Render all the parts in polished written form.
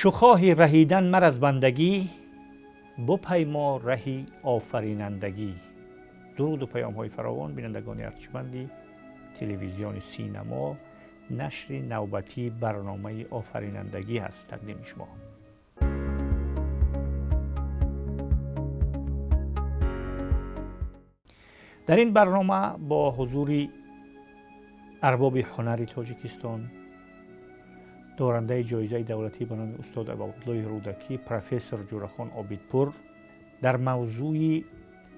چو خواهی رهیدن مر از بندگی، بپیما رهی آفرینندگی. درود و پیام های فراوان بینندگان ارجمندی تلویزیون سینما، نشر نوبتی برنامه آفرینندگی هست تقدیم شما. در این برنامه با حضور ارباب هنر تاجیکستان، دارنده جایزه دولتی به نام استاد عبدالله رودکی، پروفسور جورخان عابدپور، در موضوع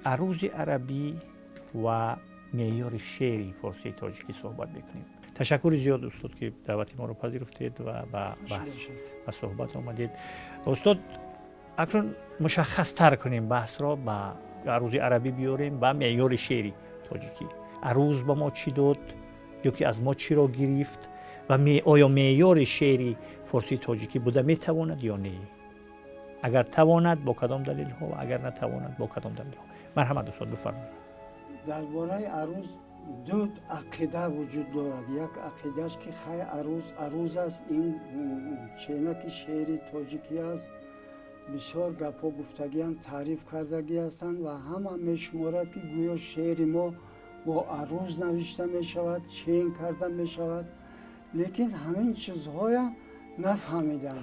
عروض عربی و معیار شعری فارسی تاجیکی صحبت بکنیم. تشکر زیاد استاد که دعوت ما رو پذیرفتید و به بحث و صحبت آمدید. استاد اکنون مشخص تر کنیم بحث را، به عروض عربی بیاریم و معیار شعری تاجیکی. عروض به ما چی داد، یا که از ما چی را گرفت و آیا معیار شعری فارسی تاجیکی بوده میتواند یا نه؟ اگر تواند با کدام دلیل ها و اگر نتواند با کدام دلیل ها؟ مرحمت استاد بفرمایید. درباره عروض دو عقیده وجود دارد. یک عقیدهش که خیلی عروض است، این چینک شعری تاجیکی است. بسیار گپا گفتگیان تعریف کردگی هستند و همه میشمارد که گویا شعر ما با عروض نوشته می شود، چین کرده می شود، لیکن همین چیزهای نفهمیدن.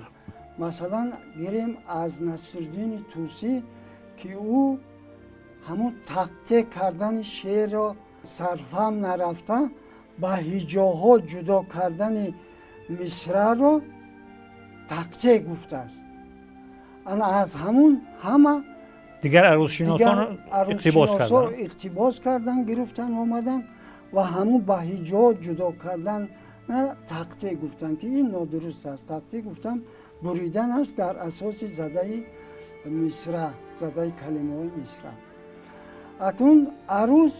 مثلا گیریم از نصیرالدین طوسی که او همون تقطیع کردن شعر را صرفم نرفته، با هجاها جدا کردن مصرع را تقطیع گفته است. انا از همون همه دیگر عروض شناسان اقتباس کردن، گرفتن آمدن و همون با هجا جدا کردن نه تقطیع گفتن که این نادرست است. تقطیع گفتم بریدن است در اساس زده مصرع، زده کلمه های مصرع. اکنون عروض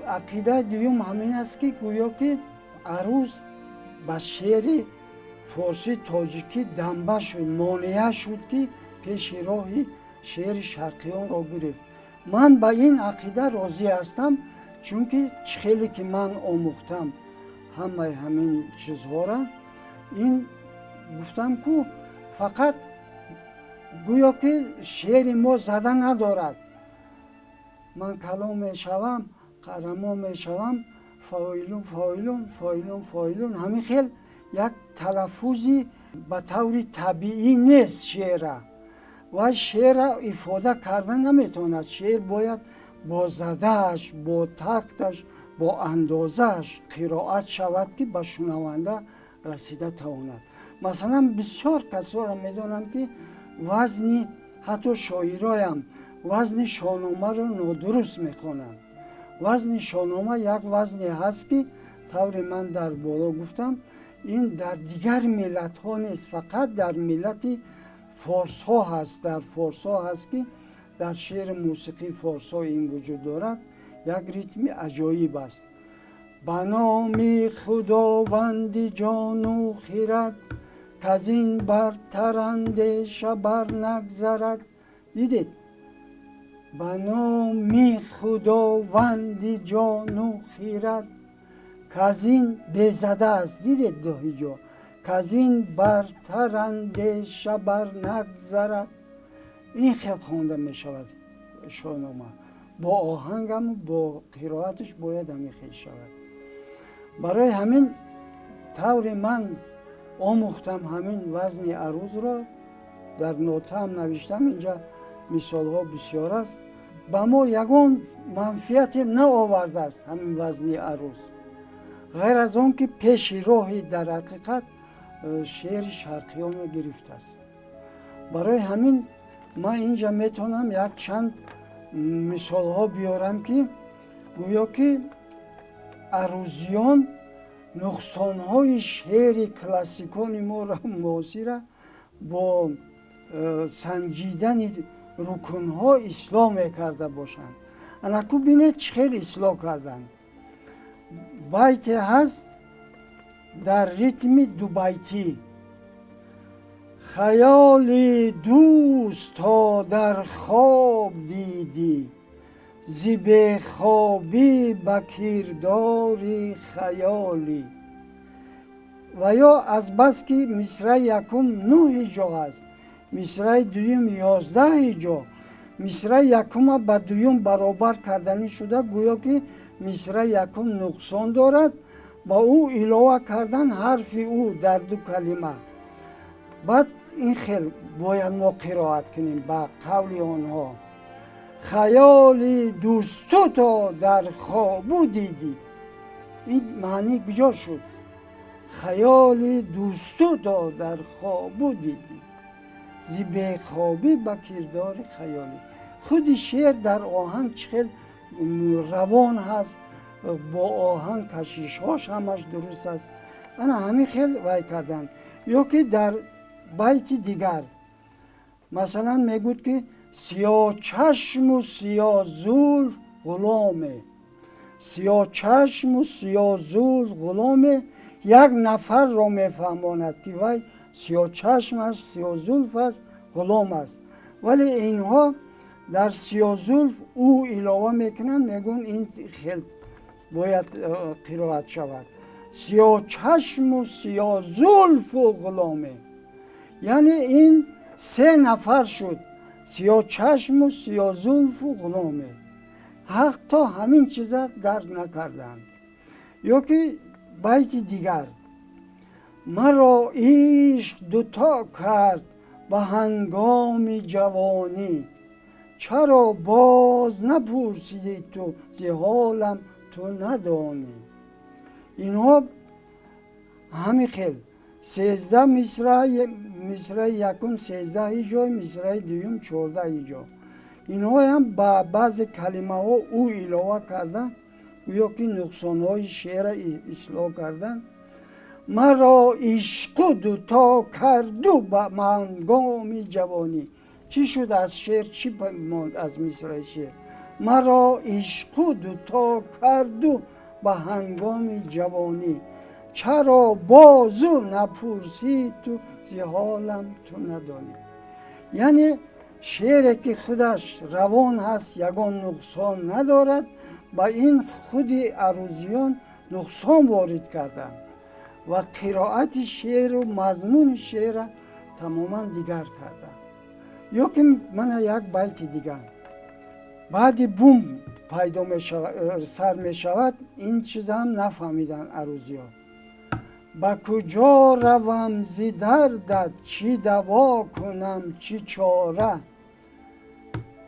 عقیده دیوم همین است که گویا که عروض به شعر فارسی تاجیکی دنبه شد، مانع شد که پیش راهی شعر شرقیان را گرفت. من با این عقیده راضی هستم، چون که خیلی که من آموختم همین چیزها را، این گفتم که فقط گویا که شعر ما زده ندارد. من کلام می شوم، قرما می شوم، فایلون فایلون فایلون فایلون، همین خیلی یک تلفظی به طور طبیعی نیست شعر و شعر را افاده کردن نمیتواند. شعر باید با زدهش، با تکتش، با اندازش قرائت شود که به شنونده رسیده تواند. مثلا بسیار کسا را میدونم که وزنی، حتی شاعرایم وزن شاهنامه را نادرست میخوانند. وزن شاهنامه یک وزنی هست که طور من در بالا گفتم این در دیگر ملت ها نیست، فقط در ملت فارس ها هست. در فارس ها هست که در شعر موسیقی فارس ها این وجود دارد. یک ریتم عجایب است. به نام خداوند جان و خرد، کز این برتر اندیشه بر نگذرد. دیدید؟ به نام خداوند جان و خرد، کز این بزده است. دیدید دو هجا، کز این برتر اندیشه بر نگذرد. این خیلی خوانده می شود شاهنامه، با آهنگم با قرائتش باید همین خیلی شود. برای همین طور من آموختم همین وزن عروض را، در نوته هم نوشتم. اینجا مثال ها بسیار است. به ما یگان منفیت نه آورده است همین وزن عروض، غیر از آن که پیش راهی در حقیقت شعر شرقیان را گرفته است. برای همین ما اینجا میتونم یک چند مثال ها بیارم که گویا که عروضیان نقصان های شعر کلاسیکان ما را معاصر با سنجیدن رکن ها اصلاح میکرده باشند. انکو بینید چه خیلی اصلاح کردن. بیت هست در ریتم دو بیتی: خیال دوست تا در خواب دیدی، زی به خوابی به کردار خیالی. و یا از بس که مصرع یکم 9 جا است، مصرع دوم 11 جا، مصرع یکم با دوم برابر کردنی شده، گویا که مصرع یکم نقصان دارد، با او علاوه کردن حرف او در دو کلمه. بعد این خیلی باید ما قرائت کنیم با قول آنها: خیال دوستو تا در خوابو دیدی. این معنی کجا شد؟ خیال دوستو تا در خوابو دیدی، زی بیخوابی با کردار خیالی. خود شعر در آهنگ چقدر روان هست، با آهنگ کشیش هاش همش درست است. انا همین خیلی وای کردن. یا که در بیت دیگر مثلا میگود که سیاه چشم و سیاه زلف غلامه، سیاه چشم و سیاه زلف غلامه، یک نفر را میفهماند که وای سیاه چشم است، سیاه زلف است، غلام است. ولی اینها در سیاه زلف او علاوه میکنن، میگون این خیلی باید قرائت شود: سیاه چشم و سیاه زلف و غلامه. یعنی این 3 نفر شد، سیاه چشم و سیاه زلف و غلامه. حق تا همین چیزا درک نکردن. یا که بیت دیگر: مرا عشق دوتا کرد به هنگام جوانی، چرا باز نپرسیدی تو ز حالم تو ندانی. اینها همین خیلی 13 مصرع یکم 13 جا، مصرع دوم 14 جا. اینها هم با بعض کلمه ها او علاوه کردن، گویا که نقصان های شعر اصلاح کردن. مرا عشق دوتا کردو به هنگام جوانی. چی شد از شعر؟ چی ماند از مصرع شعر؟ مرا عشق دوتا کردو به هنگام جوانی، چرا بازو نپرسی تو زی حالم تو ندانی. یعنی شعری که خودش روان هست، یگان نقصان ندارد، با این خود عروضیان نقصان وارد کردن و قرائت شعر و مضمون شعر تماما دیگر کردن. یا که من یک بیت دیگر بعد بوم پیدا سر می شود، این چیز هم نفهمیدن عروضیان. با کجا روم ز دردت، چی دوا کنم چی چاره،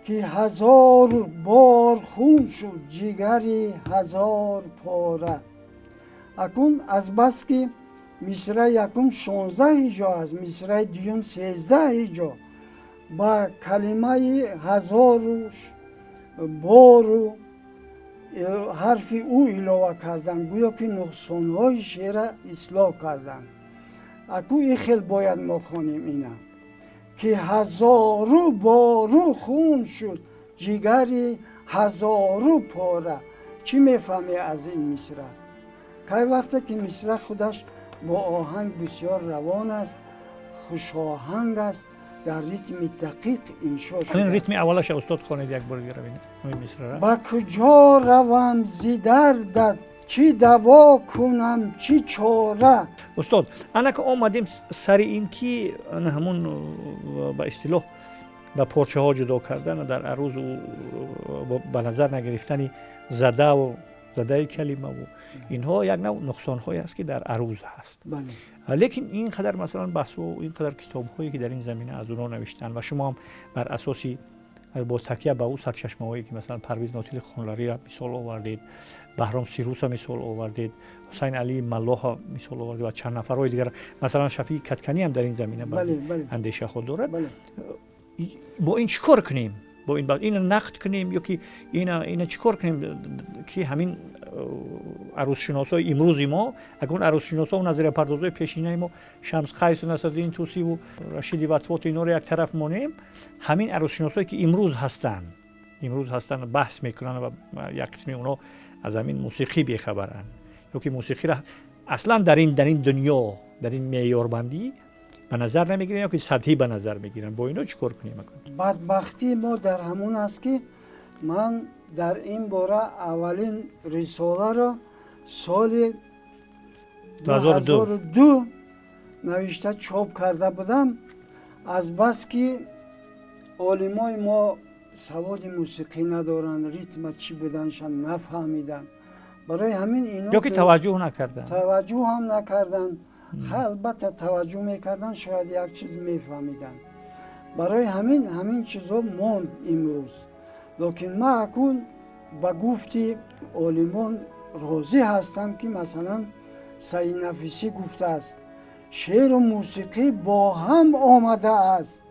که 1000 بار خون شد جگری 1000 پاره. اکنون از بس که مصرع یکم 16 جا است، مصرع دوم 13 جا، با کلمه 1000 بار و حرف او علاوه کردن، گویا که نقصانهای شعر اصلاح کردن. اکو این خیلی باید ما خوانیم اینا که 1000 بار خون شد جگری 1000 پاره. چی میفهمی از این مصرع؟ که وقتی که مصرع خودش با آهنگ بسیار روان است، خوش آهنگ است، در ریتم دقیق انشا شده. همین ریتم اولش استاد خوانید یک بار دیگه ببینید همین مصرع را. با کجا روم ز دردت، چی دوا کنم چی چاره. استاد انا که آمدیم سر این که همون به اصطلاح به پارچه ها جدا کردن در عروض و به نظر نگرفتن زده کلمه و اینها یک نوع نقصان هایی است که در عروض هست. بله. لیکن اینقدر مثلا بحث و اینقدر کتاب هایی که در این زمینه از اونها نوشتن و شما هم بر اساسی با تکیه به او سرچشمه هایی که مثلا پرویز ناطق خانلری را مثال آوردید، بهرام سیروس را مثال آوردید، حسین علی ملاح را مثال آوردید و چند نفرهای دیگر، مثلا شفیع کدکنی هم در این زمینه بله. اندیشه خود دارد. بله. با این چیکار کنیم؟ با این نقد کنیم یا که اینا چیکار کنیم که همین عروض شناسای امروز ما، اگر عروض شناسا و نظریه پردازای پیشینه ما شمس قیس و نصرالدین طوسی و رشید وطفات اینا رو یک طرف مانیم، همین عروض شناسایی که امروز هستن بحث میکنن و یک قسمی اونا از همین موسیقی بیخبرن یا که موسیقی را اصلا در این دنیا در این معیاربندی به نظر نمیگیرن یا که سطحی به نظر میگیرن. با اینا چیکار کنیم؟ بدبختی ما در همون است که من در این باره اولین رساله را سال 2002 نوشته چاپ کرده بودم. از بس که علمای ما سواد موسیقی ندارن، ریتم چی بودنشان نفهمیدن، برای همین اینا یا که توجه نکردن. توجه هم نکردن. البته توجه میکردن شاید یک چیز میفهمیدن. برای همین چیزا موند امروز. لیکن ما اکنون با گفتی علمان راضی هستم که مثلا سعید نفیسی گفته است شعر و موسیقی با هم آمده است،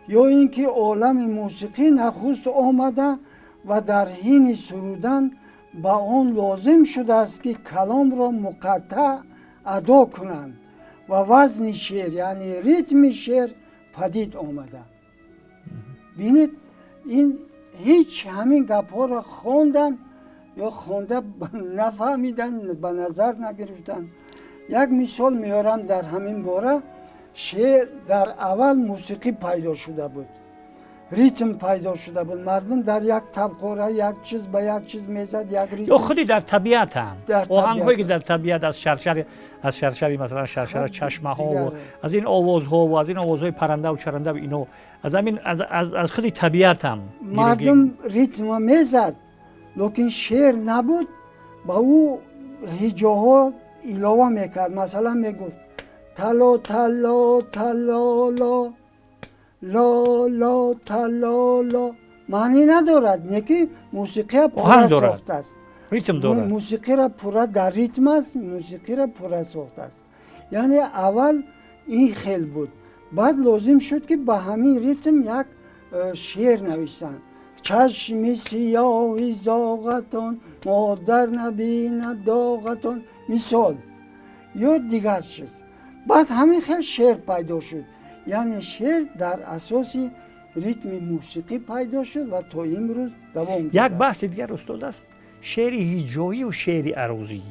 یا اینکه عالم موسیقی نخست آمده و در حین سرودن با آن لازم شده است که کلام را مقطع ادا کنند و وزن شعر یعنی ریتم شعر پدید آمده. بینید این هیچ همین گپ‌ها را خواندن یا خونده نفهمیدن، به نظر نگرفتن. یک مثال میارم در همین باره. شعر در اول موسیقی پیدا شده بود، ریتم پیدا شده بود، مردم در یک طبقه یک چیز به یک چیز میزد، یک ریتم. یا خودی در طبیعت هم آهنگ‌هایی که در طبیعت از شرشری مثلا شرشر چشمه ها و از این آوازها و از این آوازهای پرنده و چرنده و اینو از خودی طبیعت هم مردم ریتم میزد، لیکن شعر نبود، با او هجاها علاوه میکرد. مثلا میگفت تلا تلا تلا لا لا لا تلا لا، معنی ندارد، نکی موسیقی را پورا ساخته است، ریتم دارد، موسیقی را پورا در ریتم است، موسیقی را پورا ساخته است. یعنی اول این خیل بود، بعد لازم شد که با همین ریتم یک شعر نوشتن. چشم سیاهی زاغتان مادر نبیند داغتان، مثال یا دیگر چیز. بعد همین خیلی شعر پیدا شد. یعنی شعر در اساس ریتم موسیقی پیدا شد و تا امروز دوام دارد. یک بحث دیگر استاد است، شعر هجایی و شعر عروضی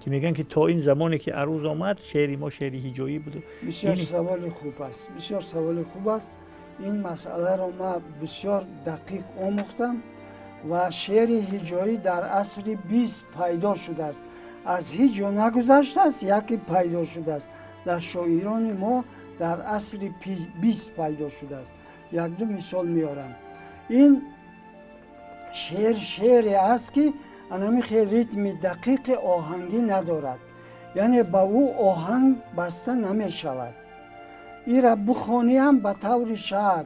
که میگن که تا این زمانی که عروض آمد شعر ما شعر هجایی بود. بسیار سوال خوب است، بسیار سوال خوب است. این مسئله را ما بسیار دقیق آموختم و شعر هجایی در عصر 20 پیدا شده است. از هیچ نگذشته است، یکی پیدا شده است. در شاعران ما در عصر 20 پیدا شده است. یک دو مثال میارم. این شعر است که انمی خیلی ریتم دقیق آهنگی ندارد، یعنی با او آهنگ بسته نمی شود. این را بخوانی هم به طور شعر،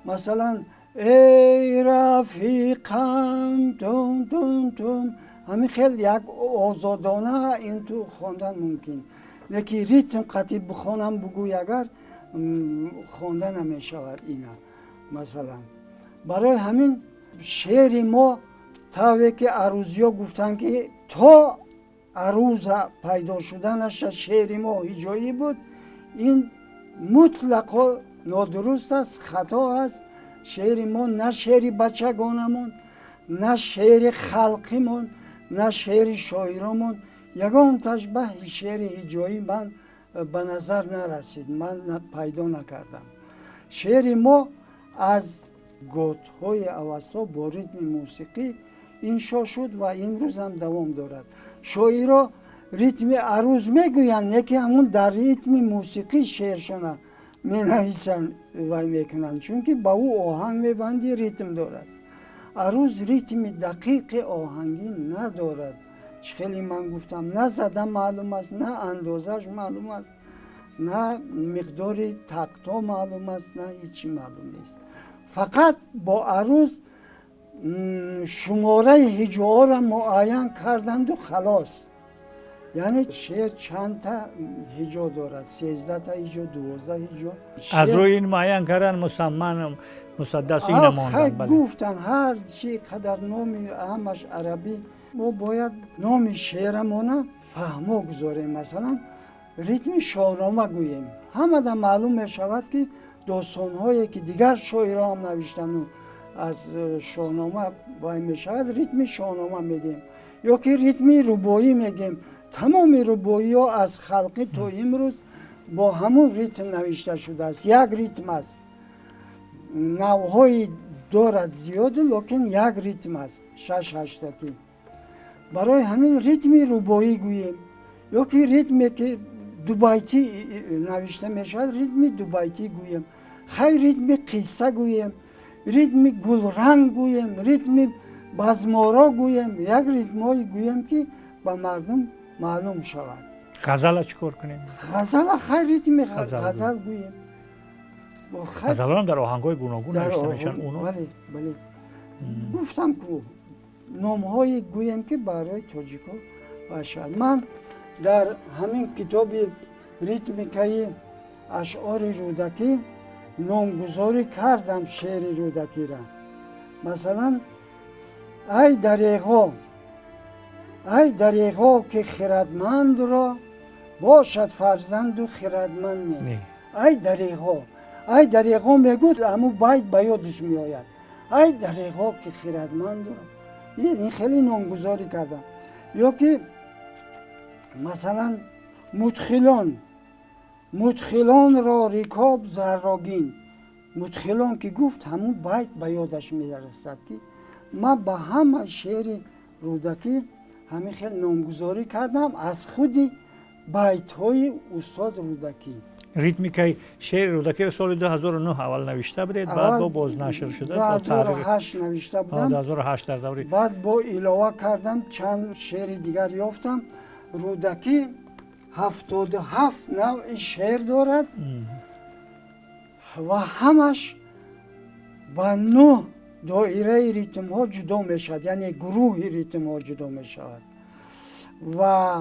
مثلا ای رفیقم تون تون تون، همین خیلی یک آزادانه این تو خواندن ممکن، لیکن ریتم قطعی بخوانم بگوی اگر خوانده نمی شود. اینا مثلا برای همین شعر ما طوری که عروضیا گفتن که تا عروض پیدا شدنش شعر ما هجایی بود، این مطلقا نادرست است، خطا است. شعر ما نه شعر بچگانمون، نه شعر خلقیمون، نه شعر شاعرامون یگان تشبه شعر هجایی من به نظر نرسید، من پیدا نکردم. شعر ما از گوت‌های اوستا با ریتم موسیقی انشا شد و امروز هم دوام دارد. شاعرها ریتم عروض میگویند، یکی همون در ریتم موسیقی شعرشون می نویسن و میکنند، چون که با او آهنگ میبندی ریتم دارد. عروض ریتم دقیق آهنگی ندارد. خیلی من گفتم نه زده معلوم است، نه اندازش معلوم است، نه مقدار تقطع معلوم است، نه هیچی معلوم نیست. فقط با عروض شماره هجاها را معین کردند و خلاص. یعنی شعر چند تا هجا دارد، 13 تا هجا، 12 هجا. از روی این معین کردن مسمن مسدس این ماندن. گفتن هر چی قدر نامی همش عربی، ما باید نام شعرمون فهمو گذاریم. مثلا ریتم شاهنامه گوییم، همه دا معلوم می شود که داستانهایی که دیگر شاعرها هم نوشتن و از شاهنامه باید می شود ریتم شاهنامه میگیم، یا که ریتم ربایی میگیم. تمام ربایی ها از خلقی تا امروز با همون ریتم نوشته شده است. یک ریتم است، نوعهای دارد زیاد، لیکن یک ریتم است، 6-8 تایی. برای همین ریتم ربایی گوییم. یا که ریتمی که دوبایتی نوشته میشود ریتمی دوبایتی گویم، خیلی ریتمی قصه گویم، ریتمی گلرنگ گویم، ریتمی بازمارا گویم، یک ریتمایی گویم که با مردم معلوم شود. غزل چیکار کنیم؟ غزل خیلی ریتمی غزل گویم. غزل هم در آهنگ‌های گوناگون نوشته میشن اونو. بله بله. گفتم که نام‌های گویم که برای تاجیک‌ها باشد. من در همین کتاب ریتمیکای اشعار رودکی نامگذاری کردم شعر رودکی را. مثلا ای دریغا که خردمند را باشد فرزند و خردمند نی. ای دریغا میگود همون باید به یادش میآید. ای دریغا که خردمند را، این خیلی نامگذاری کردم. یا که مثلا مدخلان را رکاب زراگین، مدخلان که گفت همون باید به یادش میرسد که من با همه شعر رودکی همین خیلی نامگذاری کردم از خودی بیت های استاد رودکی. ریتمیکای شعر رودکی رو سال 2009 اول نوشته بودید، بعد با بازنشر شده، 2008 نوشته بودم. 2008 در دوره بعد با علاوه کردم چند شعر دیگر یافتم. رودکی 77 نوع شعر دارد و همش با 9 دایره ریتم ها جدا می شود، یعنی گروه ریتم ها جدا می شود و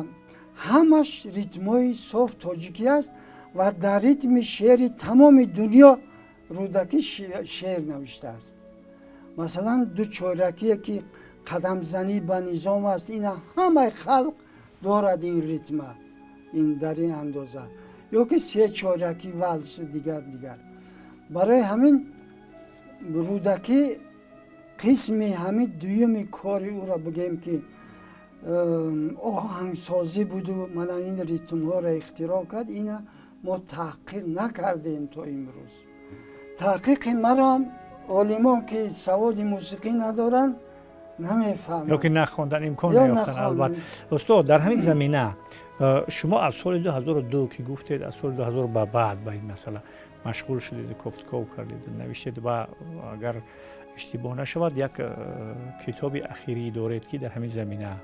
همش ریتم های صاف تاجیکی است و در ریتم شعر تمام دنیا رودکی شعر نوشته است. مثلا دو چارکی که قدم زنی با نظام است، این همه خلق دارد این ریتم، این در این اندازه. یا که سه چارکی والس دیگر. برای همین رودکی قسمی همین دویمی کاری او را بگیم که آهنگسازی بود و من این ریتم ها را اختراع کرد، اینا ما تحقیق نکردیم تا امروز. تحقیق مرا عالمان که سواد موسیقی ندارن نمیفهمن یا که نخوندن امکان نیافتن. البته استاد در همین زمینه شما از سال 2002 که گفتید از سال 2000 به بعد به این مسئله مشغول شدید، گفتگو کردید، نوشتید و اگر اشتباه نشود یک کتاب اخیری دارید که در همین زمینه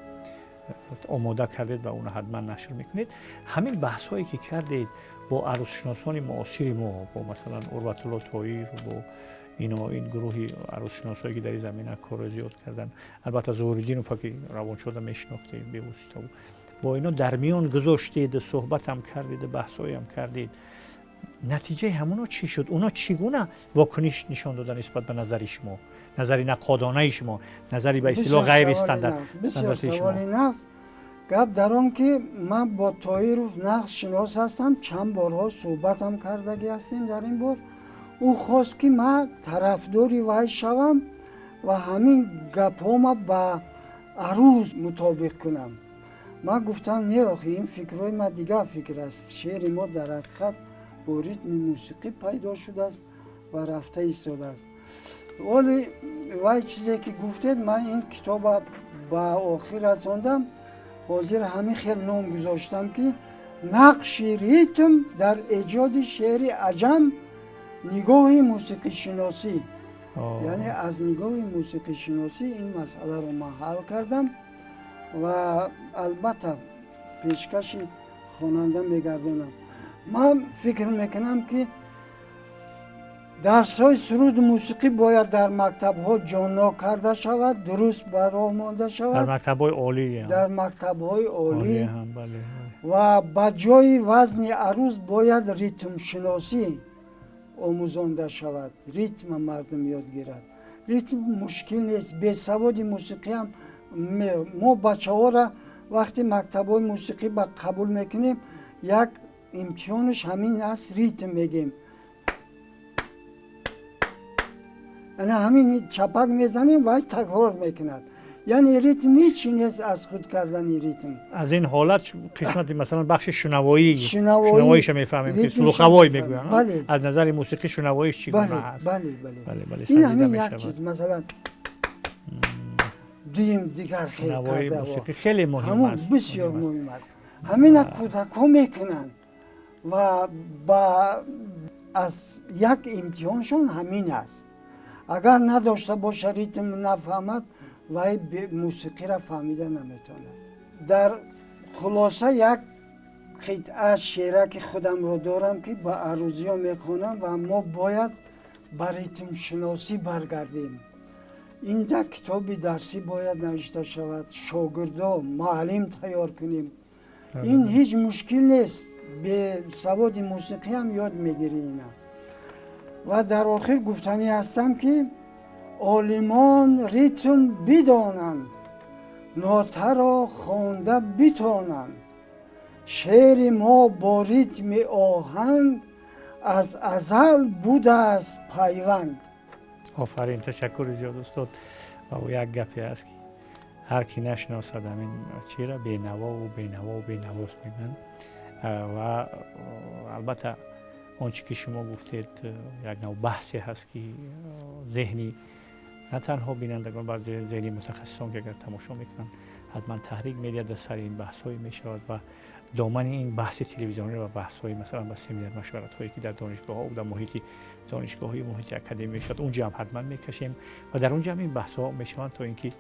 آماده کردید و اون حتما نشر میکنید. همین بحث هایی که کردید با عروسشناسان معاصر ما، با مثلا اروت الله طاهر و با این گروه عروسشناسایی که در این زمینه کار زیاد کردن، البته ظهورالدین و فقیه روانشناس میشناختید به واسطه با اینا در میان گذاشتید، صحبت هم کردید، بحثایی هم کردید. نتیجه همونا چی شد؟ اونا چگونه واکنش نشان دادن نسبت به نظر شما، نظری نقادانه شما، نظری به اصطلاح غیر استاندارد شما؟ گپ در آن که من با طاهر نقش شناس هستم، چند بارها صحبت هم کردگی هستیم. در این بار او خواست که من طرفداری وی شوم و همین گپ ها ما با عروض مطابق کنم. من گفتم نه آخه این فکرهای ما دیگه فکر است، شعر ما در حقیقت با ریتم موسیقی پیدا شده است و رفته ایستاده است. ولی وای چیزی که گفتید من این کتاب با آخر رساندم، حاضر همین خیلی نام گذاشتم که نقش ریتم در ایجاد شعر عجم، نگاه موسیقی شناسی. یعنی از نگاه موسیقی شناسی این مسئله رو من حل کردم و البته پیشکش خواننده میگردونم. من فکر میکنم که درس‌های سرود موسیقی باید در مکتب‌ها جانا کرده شود، درست برآ مانده شود. در مکتب‌های عالی در مکتب‌های عالی هم بله. و با جای وزن عروض باید ریتم شناسی آموزانده شود، ریتم مردم یاد گیرد. ریتم مشکل نیست. به سواد موسیقی هم ما بچه‌ها را وقتی مکتب‌های موسیقی با قبول میکنیم، یک امتحانش همین است، ریتم میگیم. یعنی همین چپک میزنیم و تکرار میکند. یعنی ریتم هیچی نیست از خود کردن ریتم. از این حالت قسمت مثلا بخش شنواییش میفهمیم که سلوخوایی میگوین. بله. از نظر موسیقی شنواییش چگونه هست؟ بله. این همین یک چیز مثلا دویم دیگر خیلی شنوایی موسیقی خیلی مهم است. بسیار مهم است. همین کودک‌ها میکنن و از یک امتحانشون همین است. اگر نداشته باشه ریتم نفهمد و موسیقی را فهمیده نمیتونه. در خلاصه یک قطعه شعره که خودم رو دارم که با عروضی ها میخونم و ما باید به ریتم شناسی برگردیم. اینجا کتابی درسی باید نوشته شود، شاگردا معلم تیار کنیم. این هیچ مشکل نیست، به سواد موسیقی هم یاد میگیری اینا. و در آخر گفتنی هستم که عالمان ریتم بدانند، نوته را خوانده بتوانند، شعر ما با ریتم آهنگ از ازل بوده است پیوند. آفرین، تشکر زیاد استاد. و یک گپی هست که هر کی نشناسد همین چی را بینوا و بینوا و بینواست میگن. و البته آنچه که شما گفتید یک نوع بحثی هست که ذهنی نه تنها بینندگان بعضی ذهنی متخصصان که اگر تماشا میکنن حتما تحریک میدهد در سر این بحث های میشود و دامن این بحث تلویزیونی و بحث های مثلا با سمینار مشورت هایی که در دانشگاه ها و در محیط دانشگاهی محیط اکادمی میشود اونجا هم حتما میکشیم و در اونجا هم این بحث ها میشوند تا اینکه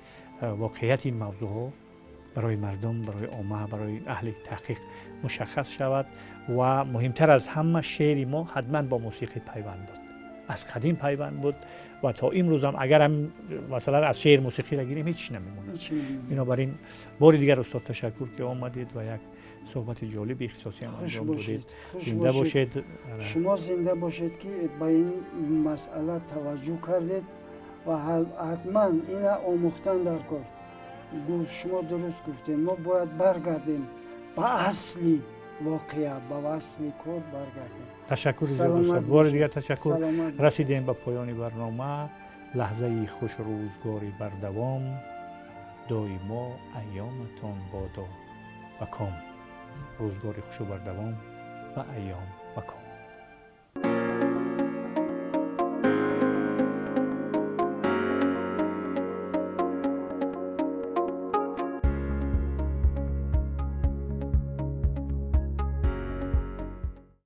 واقعیت این موضوع ها برای مردم، برای عامه، برای اهل تحقیق مشخص شود. و مهمتر از همه شعر ما حتما با موسیقی پیوند بود، از قدیم پیوند بود و تا امروز هم اگر هم مثلا از شعر موسیقی را گیریم هیچ نمیمونه. بنابراین بار دیگر استاد تشکر که آمدید و یک صحبت جالب اختصاصی هم انجام دادید. زنده باشید. شما زنده باشید که به این مسئله توجه کردید و حتما این آموختن در کار. شما درست گفتید، ما باید برگردیم به اصلی واقعه، به اصلی کار برگردیم. تشکر زیاد. بار دیگر تشکر. رسیدیم به پایان برنامه. لحظه خوش روزگاری بر دوام، دایما ایامتان بادا و کام. روزگاری خوش بر دوام و ایام و کام.